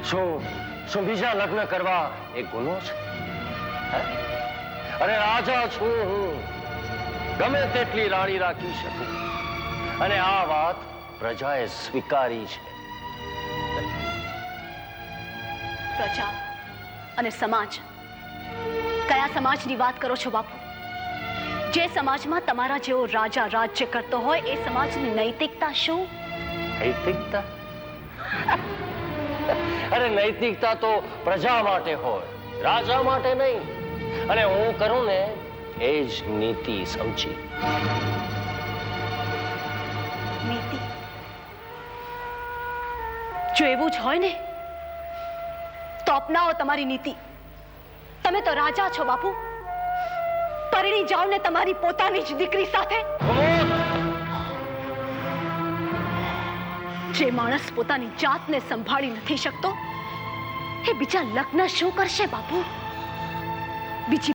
શું બીજા લગ્ન કરવા એ ગુનો છે? અરે રાજા છું હું, ગમે તેટલી રાણી રાખી શકું, અને આ વાત પ્રજાએ સ્વીકારી છે. પ્રજા અને સમાજ, કયા સમાજની વાત કરો છો બાપુ? જે સમાજમાં તમારા જેવો રાજા રાજ્ય કરતો હોય એ સમાજની નૈતિકતા શું? નૈતિકતા? અરે નૈતિકતા તો પ્રજા માટે હોય, રાજા માટે નહીં. અને હું કરું ને એ જ નીતિ સમજી. નીતિ? જો એવું જ હોય ને તો અપનાવો તમારી નીતિ. તમે તો રાજા છો બાપુ, પરણી જાઓ ને તમારી પોતાની જ દીકરી સાથે. જે માણસ પોતાની જાતને સંભાળી નથી શકતો એ બીજા લગ્ન શું કરશે બાપુ? બીજી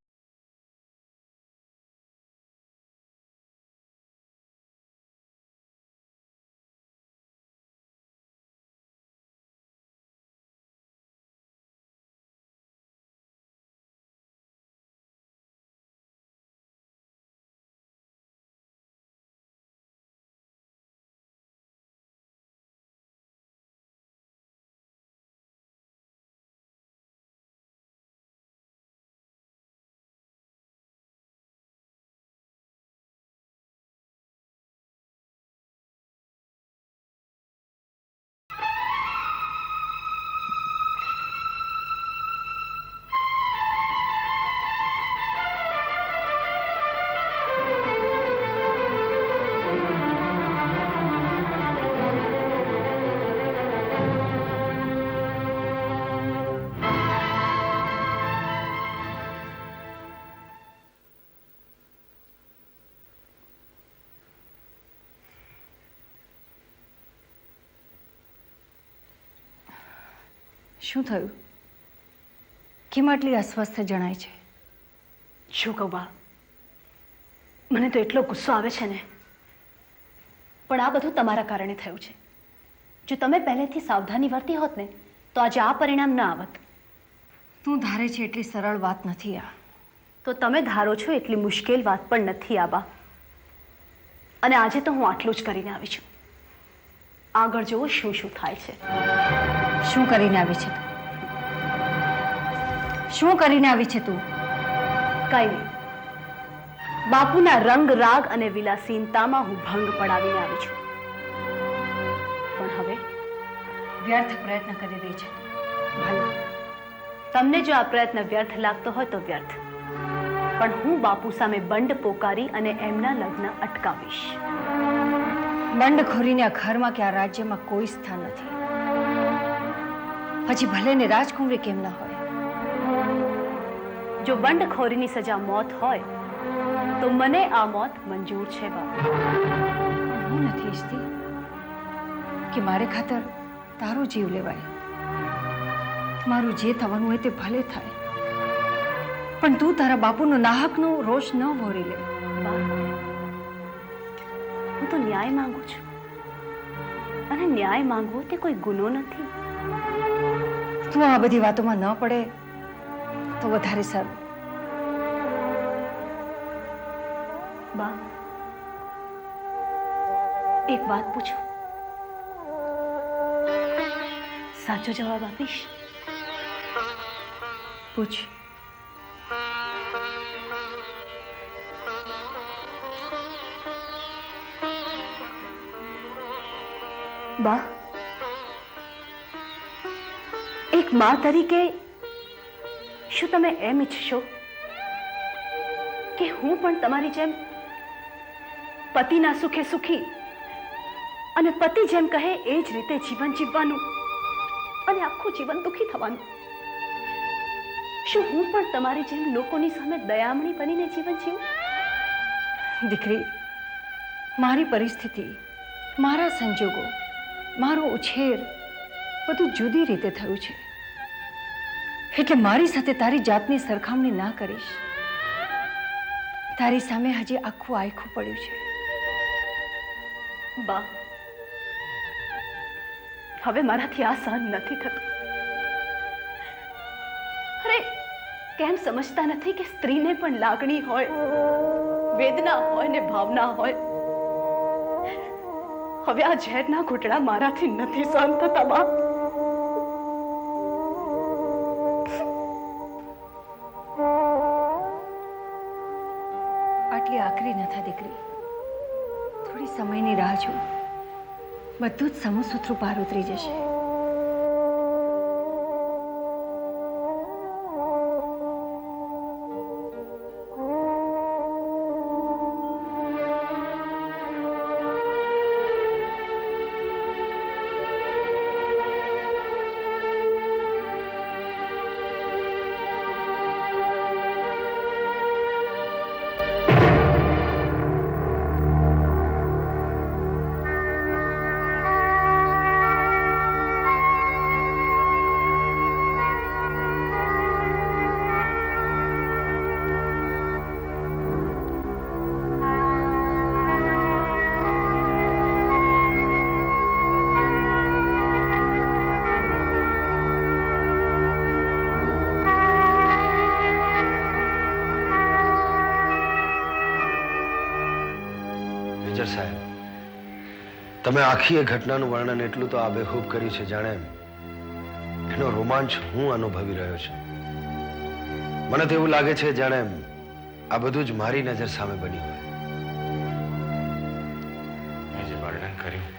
શું થયું? કેમ આટલી અસ્વસ્થ જણાય છે? શું કહું બા, મને તો એટલો ગુસ્સો આવે છે ને. પણ આ બધું તમારા કારણે થયું છે. જો તમે પહેલેથી સાવધાની વર્તી હોત ને તો આજે આ પરિણામ ન આવત. તું ધારે છે એટલી સરળ વાત નથી આ. તો તમે ધારો છો એટલી મુશ્કેલ વાત પણ નથી આ બા. અને આજે તો હું આટલું જ કરીને આવી છું. આગળ જોવો શું શું થાય છે. શું કરીને આવી છે તું? શું કરીને આવી છે તું? કઈ નહીં, બાપુના રંગ રાગ અને વિલાસીનતામાં હું ભંગ પડાવીને આવી છું. પણ હવે વ્યર્થ પ્રયત્ન કરી રહી છે. ભલે, તમને જો આ પ્રયત્ન વ્યર્થ લાગતો હોય તો વ્યર્થ, પણ હું બાપુ સામે બંડ પોકારી અને એમના લગ્ન અટકાવીશ. બંડખોરીને આ ઘરમાં કે આ રાજ્યમાં કોઈ સ્થાન નથી. પછી ભલે ને રાજકુંવરી કેમ ના હોય. જો બંડખોરીની સજા મોત હોય તો મને આ મોત મંજૂર છે બાપુ. હું નથી ઈચ્છતી કે મારે ખાતર તારો જીવ લેવાય. મારું જે થવાનું હોય તે ભલે થાય, પણ તું તારા બાપુનો નાહકનો રોષ ન ભોરી લે. હું તો ન્યાય માંગુ છું, અને ન્યાય માંગવો તે કોઈ ગુનો નથી. તું આ બધી વાતોમાં ન પડે તો વધારે સારું. બા, એક વાત પૂછું? સાચો જવાબ આપીશ? પૂછ. બા, એક મા તરીકે શું તમે એમ ઈચ્છશો કે હું પણ તમારી જેમ પતિના સુખે સુખી અને પતિ જેમ કહે એ જ રીતે જીવન જીવવાનું અને આખું જીવન દુઃખી થવાનું? શું હું પણ તમારી જેમ લોકોની સામે દયામણી બનીને જીવન જીવું? દીકરી, મારી પરિસ્થિતિ, મારા સંજોગો, મારો ઉછેર બધું જુદી રીતે થયું છે. એટલે મારી સાથે તારી જાતની સરખામણી ના કરીશ. તારી સામે હજી આખું આયખું પડ્યું છે. બા, હવે મારાથી આ સહન નથી થતું. કેમ સમજતા નથી કે સ્ત્રીને પણ લાગણી હોય, વેદના હોય ને ભાવના હોય? હવે આ ઝેરના ઘૂંટડા મારાથી નથી સહન થતા બા. આટલી આકરી ન થા દીકરી, થોડી સમયની રાહ જો, બધું જ સમસૂત્રું પાર ઉતરી જશે. મેજર સાહેબ, તમે આખી એ ઘટનાનું વર્ણન એટલું તો આબેહૂબ કર્યું છે જાણે એનો રોમાંચ હું અનુભવી રહ્યો છું. મને તો એવું લાગે છે જાણે આ બધું જ મારી નજર સામે બન્યું હોય. મેં જે વર્ણન કર્યું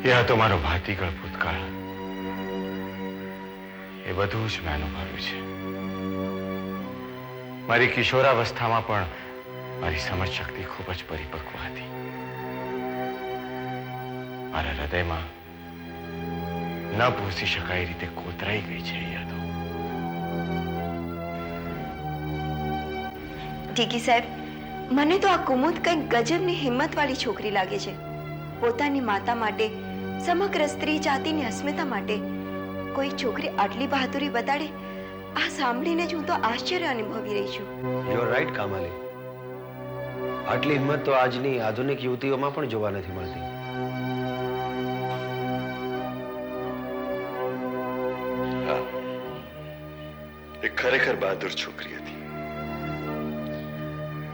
એ હતો મારો ભાતીગળ ભૂતકાળ. એ બધું જ મેં અનુભવ્યું છે. મારી કિશોરાવસ્થામાં પણ મારી સમજ શક્તિ ખૂબ જ પરિપક્વ હતી. મારા હૃદયમાં ન ભૂસી શકાય રીતે કોતરાઈ ગઈ છે એ યાદો. ટીકી સાહેબ, મને તો આ કુમુદ કંઈક ગજબની હિંમતવાળી છોકરી લાગે છે. પોતાની માતા માટે, સમગ્ર સ્ત્રી જાતિની અસ્મિતા માટે કોઈ છોકરી આટલી બહાદુરી બતાડે, આ સાંભળીને જ હું તો આશ્ચર્ય અનુભવી રહી છું. You are right Kamali. આટલી હિંમત તો આજની આધુનિક યુવતીઓમાં પણ જોવા નથી મળતી. હા, એ ખરેખર બહાદુર છોકરી હતી.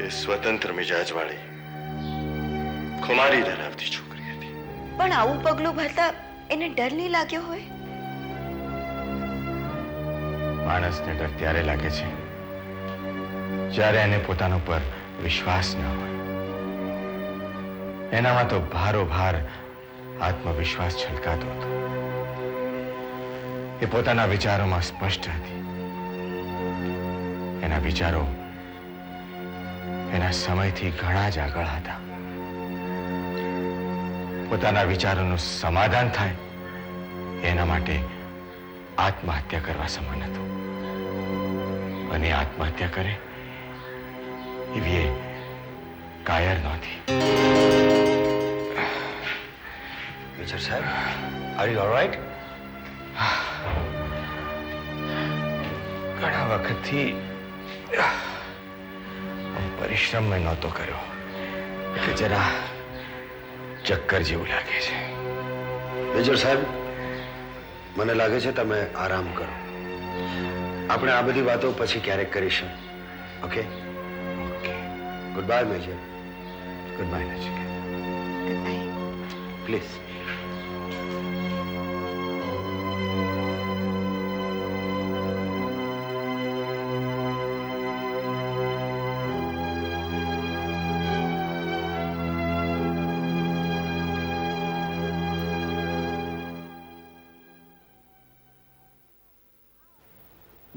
એ સ્વતંત્ર મિજાજવાળી, ખુમારી ધરાવતી છોકરી હતી. પણ આવું પગલું ભરતા એને ડર નહીં લાગ્યો હોય? માણસને ડર ત્યારે લાગે છે જ્યારે એને પોતાનો પર વિશ્વાસ ન હોય. એનામાં તો ભારોભાર આત્મવિશ્વાસ છલકાતો હતો. એ પોતાના વિચારોમાં સ્પષ્ટ હતી. એના વિચારો એના સમયથી ઘણા જ આગળ હતા. પોતાના વિચારોનું સમાધાન થાય એના માટે આત્મહત્યા કરવા સમાન હતું. અને આત્મહત્યા કરે એવી એ કાયર નહોતી. મેજર સાહેબ, આર યુ ઓલરાઈટ? ઘણા વખતથી પરિશ્રમ મેં નહોતો કર્યો એટલે જરા ચક્કર જેવું લાગે છે. મેજર સાહેબ, મને લાગે છે તમે આરામ કરો. આપણે આ બધી વાતો પછી ક્યારેક કરીશું. Okay? Okay. Good bye major. Good bye Nachiket. Please.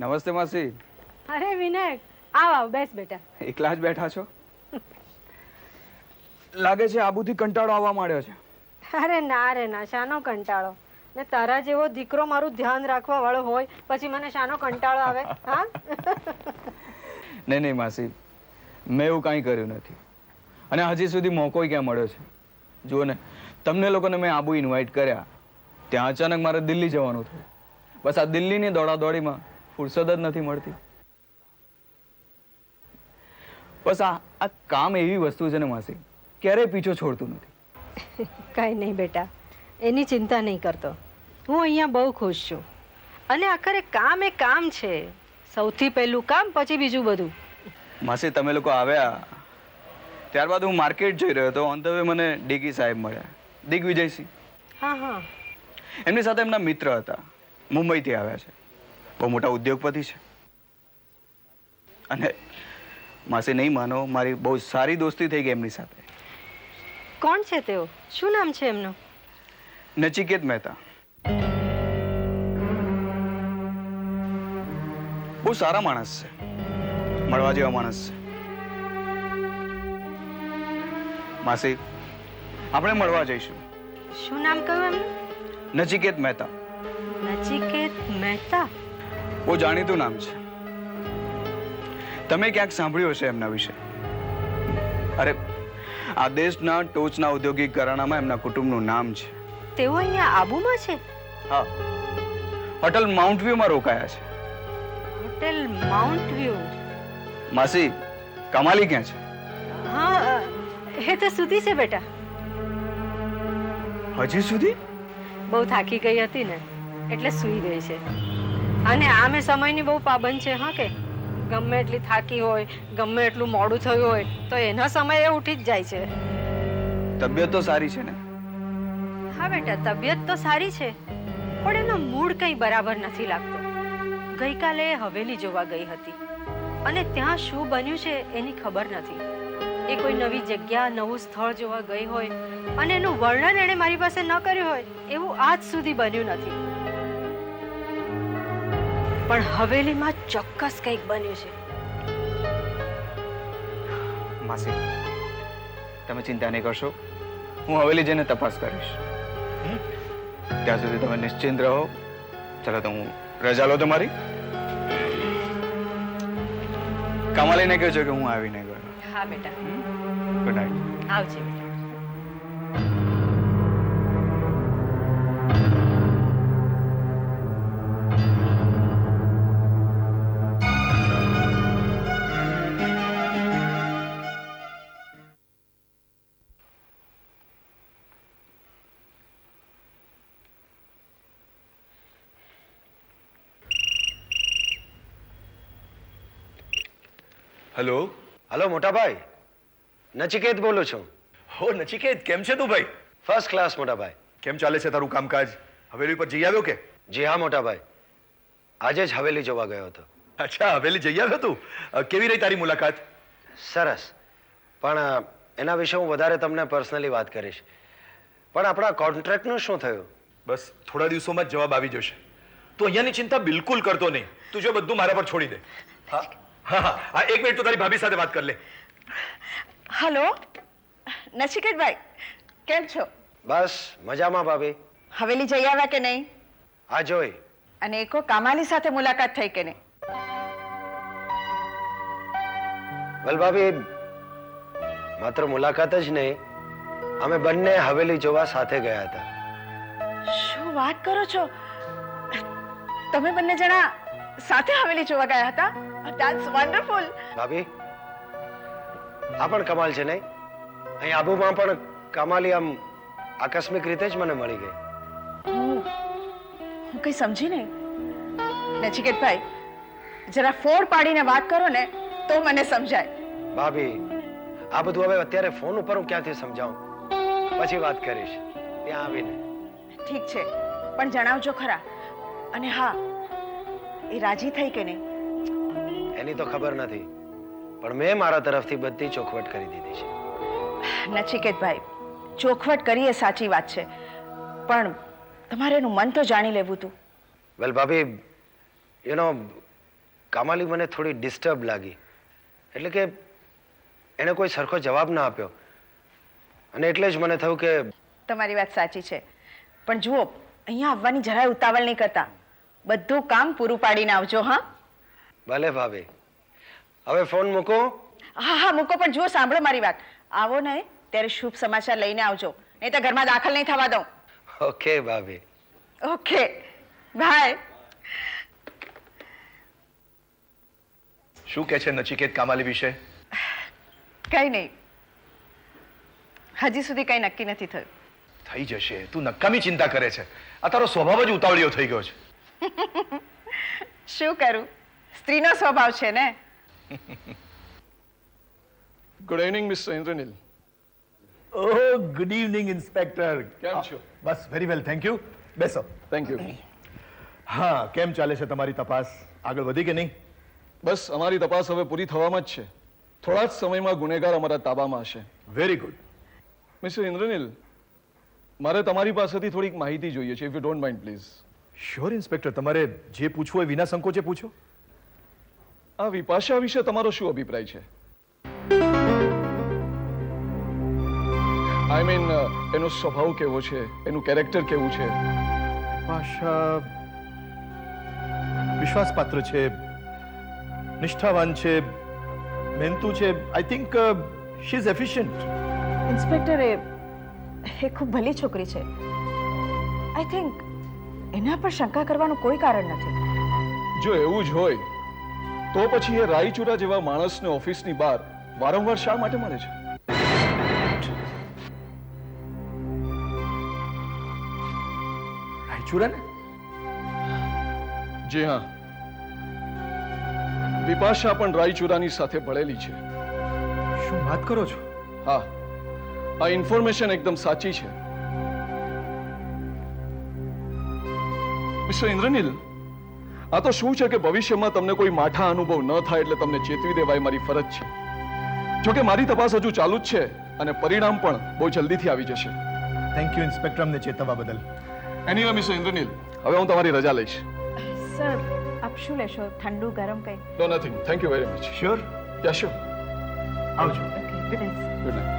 નમસ્તે માસી. અરે વિનાયક, આવ આવ, બેસ બેટા. એકલા જ બેઠા છો? લાગે છે આબુથી કંટાળો આવવા માંડ્યો છે. અરે ના રે ના, શાનો કંટાળો? ને તારા જેવો દીકરો મારું ધ્યાન રાખવા વાળો હોય પછી મને શાનો કંટાળો આવે? હા નહીં નહીં માસી, મેં એવું કાંઈ કર્યું નથી અને હજી સુધી મોકો ક્યાં મળ્યો છે. જુઓ ને, તમને લોકોને મેં આબુ ઇન્વાઇટ કર્યા, ત્યાં અચાનક મારે દિલ્હી જવાનું થયું. બસ આ દિલ્હીની દોડાદોડીમાં ફુરસદ જ નથી મળતી. બસ આ કામ એવી વસ્તુ છે ને માસી, ક્યારેય પીછો છોડતું નથી. કાંઈ નહીં બેટા, એની ચિંતા નહીં કરતો. હું અહીંયા બહુ ખુશ છું. અને આખરે કામ એ કામ છે, સૌથી પહેલું કામ પછી બીજું બધું. માસી તમે લોકો આવ્યા ત્યારબાદ હું માર્કેટ જઈ રહ્યો હતો. ઓન ધ વે મને ડીકી સાહેબ મળ્યા, દિગ્વિજયસિંહ. હા હા. એમની સાથે એમના મિત્ર હતા, મુંબઈથી આવ્યા છે, બહુ મોટા ઉદ્યોગપતિ છે. અને માસી નહીં માનો, મારી બહુ સારી દોસ્તી થઈ ગઈ એમની સાથે. કોણ છે તેઓ? શું નામ છે એમનું? નચિકેત મહેતા. બહુ સારા માણસ છે, મળવા જેવા માણસ છે. માસી આપણે મળવા જઈશું. શું નામ કહ્યું એમનું? નચિકેત મહેતા. નચિકેત મહેતા. બહુ જાણીતું નામ છે, તમે ક્યાંક સાંભળ્યું હશે એમના વિશે. અરે આ દેશના ટોચના ઔદ્યોગિક ઘરાનામાં એમના કુટુંબનું નામ છે. તેઓ અહીંયા આબુમાં છે? હા, હોટલ માઉન્ટ વ્યૂમાં રોકાયા છે. Hotel mount view. માસી કમાલી ક્યાં છે? હા, એ તો સુધી છે બેટા. હજી સુધી? બહુ થાકી ગઈ હતી ને એટલે સૂઈ ગઈ છે. અને આમે સમયની બહુ પાબંદ છે. હા, કે ગમે એટલી થાકી હોય, ગમે એટલું મોડું થયું હોય તો એના સમયે ઉઠી જ જાય છે. તબિયત તો સારી છે ને? હા બેટા, તબિયત તો સારી છે, પણ એનો મૂડ કંઈ બરાબર નથી લાગતો. ગઈકાલે એ હવેલી જોવા ગઈ હતી અને ત્યાં શું બન્યું છે એની ખબર નથી. એ કોઈ નવી જગ્યા, નવું સ્થળ જોવા ગઈ હોય અને એનું વર્ણન એણે મારી પાસે ન કર્યું હોય એવું આજ સુધી બન્યું નથી. પણ હવેલીમાં ચોક્કસ કંઈક બન્યું છે. માસી તમે ચિંતા નહીં કરશો, હું હવેલી જઈને તપાસ કરીશ. ત્યાં સુધી તમે નિશ્ચિંત રહો. ચાલો તો હું રજા લો તમારી. કમાલીને કહેજો કે હું આવીને ગયો. હા બેટા, ગુડ નાઇટ. આવજે બેટા. હેલો. હલો મોટા ભાઈ, નચિકેત બોલું છું. હો નચિકેત, કેમ છે તું ભાઈ? ફર્સ્ટ ક્લાસ મોટા ભાઈ. કેમ ચાલે છે તારું કામકાજ? હવેલી પર જઈ આવ્યો કે? જી હા મોટા ભાઈ, આજે જ હવેલી જોવા ગયો હતો. અચ્છા, હવેલી જઈ આવ્યો તું? કેવી રહી તારી મુલાકાત? સરસ, પણ એના વિશે હું વધારે તમને પર્સનલી વાત કરીશ. પણ આપણા કોન્ટ્રાક્ટનું શું થયું? બસ થોડા દિવસોમાં જ જવાબ આવી જશે. તું અહીંયાની ચિંતા બિલકુલ કરતો નહીં. તું જો બધું મારા પર છોડી દે. હા હા હા, એક મિનિટ તો તારી ભાભી સાથે વાત કર લે. હલો નચિકેતભાઈ, કેમ છો? બસ મજામાં ભાભી. હવેલી જઈ આવ્યા કે નહીં? આ જોઈ. અને એકો કામાલી સાથે મુલાકાત થઈ કે નહીં? વેલ ભાભી, માત્ર મુલાકાત જ નહીં, અમે બંને હવેલી જોવા સાથે ગયા હતા. શું વાત કરો છો? તમે બંને જણા સાથે હવેલી જોવા ગયા હતા? That's wonderful. ભાભી, આ પણ કમાલ છે નહીં? અહીં આબુમાં પણ કમાલી આમ આકસ્મિક રીતે જ મને મળી ગઈ. હું કઈ સમજી નહીં. નચિકેતભાઈ, જરા ફોડ પાડીને વાત કરો ને તો મને સમજાય. ભાભી, આ બધું હવે અત્યારે ફોન ઉપર હું ક્યાંથી સમજાવું? પછી વાત કરીશ ત્યાં આવીને. ઠીક છે, પણ જણાવજો ખરા. અને હા, એ રાજી થઈ કે નહીં? એની તો ખબર નથી, પણ મેં મારા તરફથી બધી ચોખવટ કરી દીધી છે. નચિકેતભાઈ, ચોખવટ કરી એ સાચી વાત છે, પણ તમારે એનું મન તો જાણી લેવું હતું. વેલ ભાભી, યુ નો, કામાલી મને થોડી ડિસ્ટર્બ લાગી. એટલે કે એણે કોઈ સરખો જવાબ ના આપ્યો અને એટલે જ મને થયું કે... તમારી વાત સાચી છે, પણ જુઓ, અહીંયા આવવાની જરાય ઉતાવળ નહીં કરતા. બધું કામ પૂરું પાડીને આવજો. હા ભલે ભાભી, હવે ફોન મૂકો. હા હા મૂકો, પણ જુઓ સાંભળો મારી વાત. આવો ને ત્યારે શુભ સમાચાર લઈને આવજો, નહીં તો ઘરમાં દાખલ નહીં થવા દઉં. ઓકે ભાભી. Okay, bye. શું કે છે નચિકેત કામાલી વિશે? કઈ નહીં, હજી સુધી કઈ નક્કી નથી થયું. થઈ જશે, તું નકામી ચિંતા કરે છે. આ તારો સ્વભાવ જ ઉતાવળિયો થઈ ગયો છે. શું કરું, સ્ત્રીનો સ્વભાવ છે ને. Good evening mister Indranil. Oh good evening inspector. કેમ છો? બસ વેરી વેલ થેન્ક યુ. બેસો. Thank you. હા કેમ ચાલે છે તમારી તપાસ? આગળ વધી કે નહીં? બસ અમારી તપાસ હવે પૂરી થવામાં જ છે. થોડા જ સમયમાં ગુનેગાર અમારા તાબામાં હશે. Very good. મિસ્ટર ઇન્દ્રનીલ, મારે તમારી પાસેથી થોડીક માહિતી જોઈએ છે, if you don't mind please. Sure inspector, તમારે જે પૂછવું હોય વિના સંકોચે પૂછો. આ વિપાશા વિશે તમારો શું અભિપ્રાય છે? આઈ મીન એનો સ્વભાવ કેવો છે, એનું કેરેક્ટર કેવું છે? ભાષા વિશ્વાસપાત્ર છે, નિષ્ઠાવાન છે, મહેનતુ છે. I think she is efficient. Inspector એ ખૂબ ભલી છોકરી છે. આઈ થિંક એના પર શંકા કરવાનું કોઈ કારણ નથી. જો એવું જ હોય તો પછી એ રાયચુરા જેવા માણસને ઓફિસની બહાર વારંવાર શા માટે મળે છે? રાયચુરા ને? જી હા, વિપાશા પણ રાયચુરાની સાથે ભળેલી છે. શું વાત કરો છો? હા, આ ઇન્ફોર્મેશન એકદમ સાચી છે. મિસ્ટર ઇન્દ્રનીલ, આ તો શું છે કે ભવિષ્યમાં તમને કોઈ માઠા અનુભવ ન થાય એટલે તમને ચેતવી દેવાય મારી ફરજ છે. જોકે મારી તપાસ હજુ ચાલુ જ છે અને પરિણામ પણ બહુ જલ્દીથી આવી જશે. થેન્ક યુ ઇન્સ્પેક્ટર, અમને ચેતવવા બદલ. એનીવે મિસ્ટર ઇન્દ્રનીલ, હવે હું તમારી રજા લઈશ. સર આપ શું લેશો? ઠંડુ ગરમ કંઈ? No nothing, thank you very much. Sure. Yeah sure. આવજો. Good night.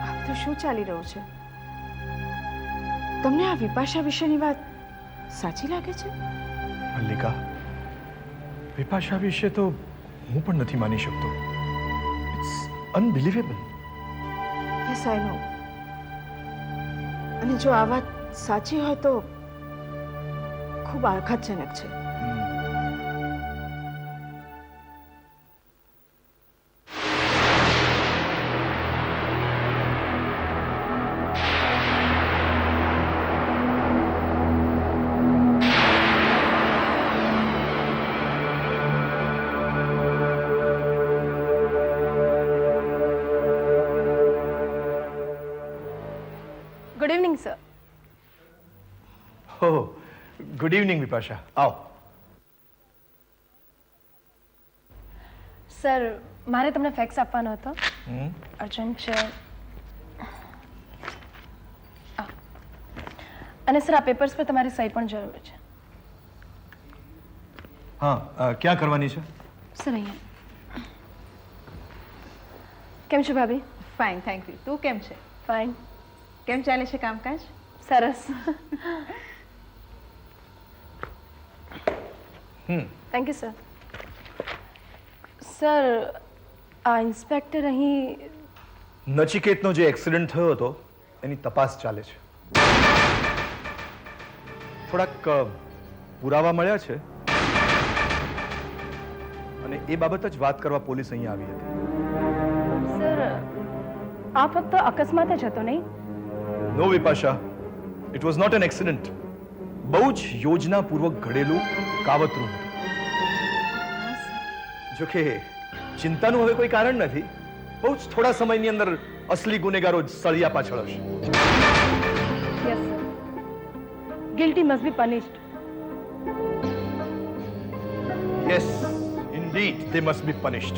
આ બધું શું ચાલી રહ્યું છે? તમને આ વિપાશા વિશેની વાત સાચી લાગે છે? મલ્લિકા, વિપાશા વિશે તો હું પણ નથી માની શકતો. It's unbelievable. Yes I know. અને જો આ વાત સાચી હોય તો ખૂબ આઘાતજનક છે. Good evening sir. હો ગુડ ઇવનિંગ વિપાશા. આવો. સર, મારે તમને ફેક્સ આપવાનો હતો. અર્જન્ટ છે. અને સર, આ પેપર્સ પર તમારી સહી પણ જરૂર છે. હા, ક્યાં કરવાની છે? સર, અહીંયા. કેમ છો ભાભી? Fine thank you. તું કેમ છે? ફાઇન. કેમ ચાલે છે કામકાજ? સરસ. Thank you sir. સર, આ ઇન્સ્પેક્ટર અહીં નચિકેતનો જે એક્સિડન્ટ થયો હતો એની તપાસ ચાલે છે. થોડાક પુરાવા મળ્યા છે અને એ બાબત જ વાત કરવા પોલીસ અહીંયા આવી હતી. સર, આ ફક્ત અકસ્માત જ હતો નહીં? No Vipasha, it was not an accident. બહુ જ યોજનાપૂર્વક ઘડેલું કાવતરું હતું. જોકે ચિંતાનું હવે કોઈ કારણ નથી. બહુ જ થોડા સમયની અંદર અસલી ગુનેગારો સળિયા પાછળ હશે. Yes sir. Guilty must be punished. Yes indeed, they must be punished.